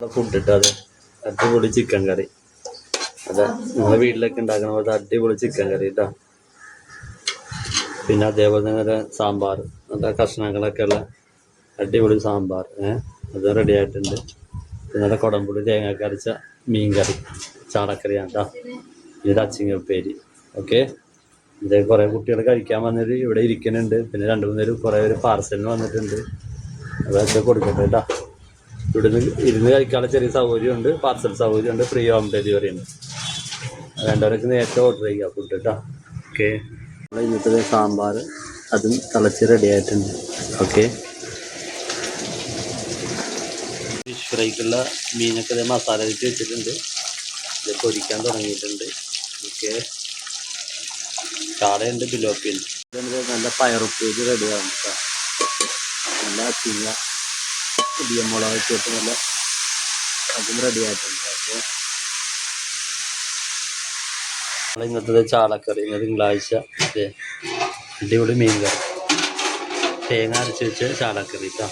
Food ഇട്ട് അതെ അടിപൊളി ചിക്കൻ കറി. അതെ നിങ്ങളെ വീട്ടിലൊക്കെ ഉണ്ടാക്കണ പോലത്തെ അടിപൊളി ചിക്കൻ കറി കേട്ടോ. പിന്നെ അതേപോലെ തന്നെ സാമ്പാർ, നല്ല കഷ്ണങ്ങളൊക്കെ ഉള്ള അടിപൊളി സാമ്പാർ അത് റെഡി ആയിട്ടുണ്ട്. പിന്നെ കുടംപുളി തേങ്ങ അരച്ച മീൻ കറി, ചാളക്കറിയാണ് കേട്ടോ. ഇത് അച്ചിങ്ങപ്പേരി. ഓക്കെ, ഇത് കുറേ കുട്ടികൾ കഴിക്കാൻ വന്നത് ഇവിടെ ഇരിക്കുന്നുണ്ട്. പിന്നെ 2-3 പേര് കുറേ പേര് പാർസലിന് വന്നിട്ടുണ്ട്. അതൊക്കെ കൊടുക്കട്ടെ കേട്ടോ. ഇവിടുന്ന് ഇരുന്ന് കഴിക്കാനുള്ള ചെറിയ സൗകര്യമുണ്ട്, പാർസൽ സൗകര്യമുണ്ട്, ഫ്രീ ഹോം ഡെലിവറി ഉണ്ട്. വേണ്ടവരൊക്കെ നേരത്തെ ഓർഡർ ചെയ്യുക ഫുഡ് കേട്ടോ. ഓക്കെ, ഇന്നത്തെ സാമ്പാർ അതും തിളച്ച് റെഡി ആയിട്ടുണ്ട്. ഓക്കെ, ഫിഷ് ഫ്രൈക്കുള്ള മീനൊക്കെ മസാല വെച്ച് വെച്ചിട്ടുണ്ട്. ഇത് പൊരിക്കാൻ തുടങ്ങിയിട്ടുണ്ട്. ഓക്കെ, ചാളയുണ്ട്, ബിലോപ്പിയുണ്ട്. നല്ല പയറുപ്പേരി റെഡിയാകും കേട്ടോ. നല്ല അച്ചിങ്ങ പുതിയ മുളക് വെച്ചിട്ട് നല്ല അതും റെഡി ആയിട്ടുണ്ട്. അപ്പോൾ ഇന്നത്തെ ചാളക്കറി, ഇന്ന് തിങ്കളാഴ്ച അടിപൊളി മീൻ കറി, തേങ്ങ അരച്ച് വെച്ച് ചാളക്കറി കേട്ടോ.